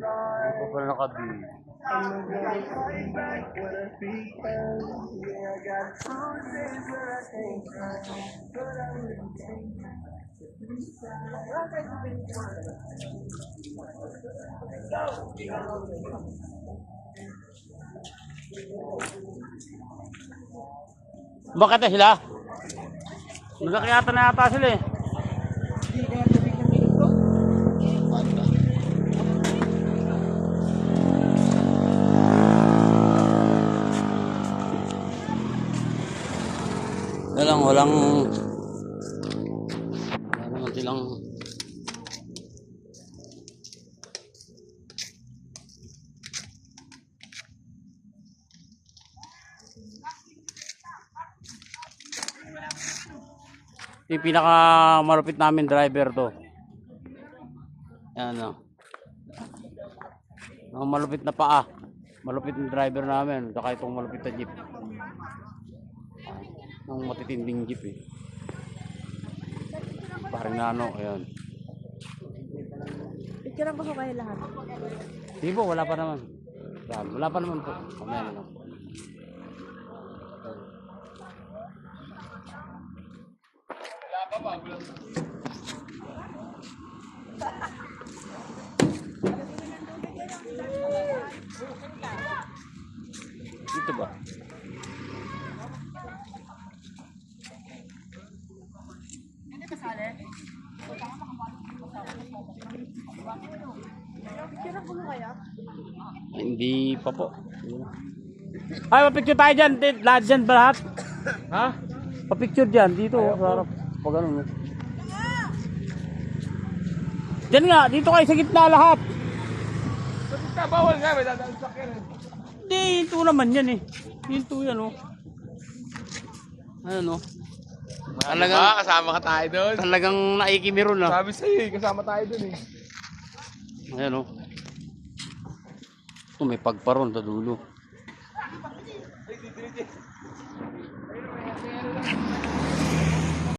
Hindi pa pala nakabili. Bakit na sila? Malaki na yata sila eh. Walang naman silang yung pinaka malupit namin driver to. Yan o. Ang malupit na paa. Malupit na driver namin. Saka itong malupit na jeep. Ang matitinding jeep eh. Parang nano. Ayan. Picturean ko sa kayo lahat. Di po, wala pa naman. Wala pa naman po. Kamaya na lang. Dito ba? Picturean ko mo kaya? Hindi pa po. Ay, papicture tayo dyan. Lahat dyan ba lahat? Ha? Papicture dyan. Dito. Sa harap. Pag ano. Dyan nga. Dito kayo sa gitna lahat. Sa gitna, bawal nga. May dadaan sa akin. Hindi, hinto naman yan eh. Hinto yan oh. Ayan oh. Talagang, kasama ka tayo doon. talagang naikimiron ah. Sabi sa'yo eh, kasama tayo doon eh. Ayan oh. Ito may pagparon sa dulo.